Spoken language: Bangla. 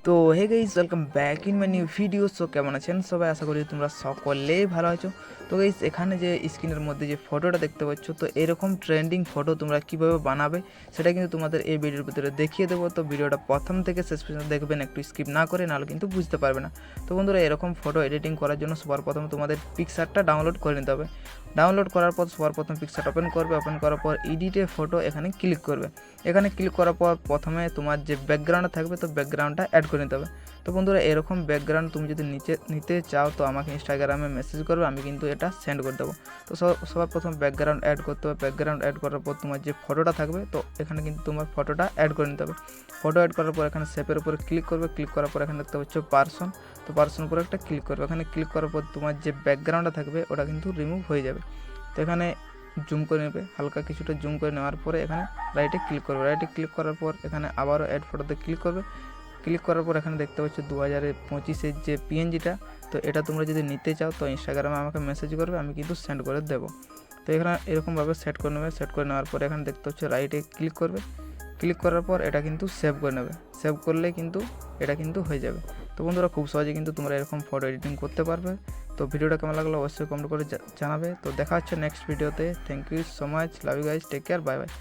তো hey guys, welcome back in my new video. So কেমন আছেন সবাই? আশা করি তোমরা সকলেই ভালো আছো। তো গাইস, এখানে যে স্ক্রিনের মধ্যে যে ফটোটা দেখতে পাচ্ছ, তো এরকম ট্রেন্ডিং ফটো তোমরা কীভাবে বানাবে সেটা কিন্তু তোমাদের এই ভিডিওর ভিতরে দেখিয়ে দেবো। তো ভিডিওটা প্রথম থেকে শেষ পর্যন্ত দেখবেন, একটু স্কিপ না করে, নাহলে কিন্তু বুঝতে পারবে না। তো বন্ধুরা, এরকম ফটো এডিটিং করার জন্য সবার প্রথমে তোমাদের পিকচারটা ডাউনলোড করে নিতে হবে। ডাউনলোড করার পর সবার প্রথম পিকচারটা ওপেন করবে। ওপেন করার পর এডিটে ফটো এখানে ক্লিক করবে। এখানে ক্লিক করার পর প্রথমে তোমার যে ব্যাকগ্রাউন্ডটা থাকবে, তো ব্যাকগ্রাউন্ডটা অ্যাড করে নিতে হবে। তো বন্ধুরা, এরকম ব্যাকগ্রাউন্ড তুমি যদি নিতে চাও তো আমাকে ইনস্টাগ্রামে মেসেজ করবে, আমি কিন্তু এটা সেন্ড করে দেবো। তো সবার প্রথম ব্যাকগ্রাউন্ড অ্যাড করতে হবে। ব্যাকগ্রাউন্ড অ্যাড করার পর তোমার যে ফটোটা থাকবে, তো এখানে কিন্তু তোমার ফটোটা অ্যাড করে নিতে হবে। ফটো অ্যাড করার পর এখানে শেপের উপরে ক্লিক করবে। ক্লিক করার পর এখানে দেখতে পাচ্ছ পার্সন। তো পার্সন উপরে একটা ক্লিক করবে। এখানে ক্লিক করার পর তোমার যে ব্যাকগ্রাউন্ডটা থাকবে ওটা কিন্তু রিমুভ হয়ে যাবে। তো এখানে জুম করে নেবে, হালকা কিছুটা জুম করে নেওয়ার পরে এখানে রাইটে ক্লিক করবে। রাইটে ক্লিক করার পর এখানে আবারও অ্যাড ফটোতে ক্লিক করবে। ক্লিক করার পর এখানে দেখতে পাচ্ছ 2025-এর যে পিএনজিটা, তো এটা তোমরা যদি নিতে চাও তো ইনস্টাগ্রামে আমাকে মেসেজ করবে, আমি কিন্তু সেন্ড করে দেবো। তো এখানে এরকমভাবে সেট করে নেবে। সেট করে নেওয়ার পরে এখানে দেখতে পাচ্ছ রাইটে ক্লিক করবে। ক্লিক করার পর এটা কিন্তু সেভ করে নেবে। সেভ করলে কিন্তু এটা কিন্তু হয়ে যাবে। তো বন্ধুরা, খুব সহজে কিন্তু তোমরা এরকম ফটো এডিটিং করতে পারবে। তো ভিডিওটা কেমন লাগলো অবশ্যই কমেন্ট করে জানাবে। তো দেখা হচ্ছে নেক্সট ভিডিওতে। Thank you so much, love you guys, take care, bye by.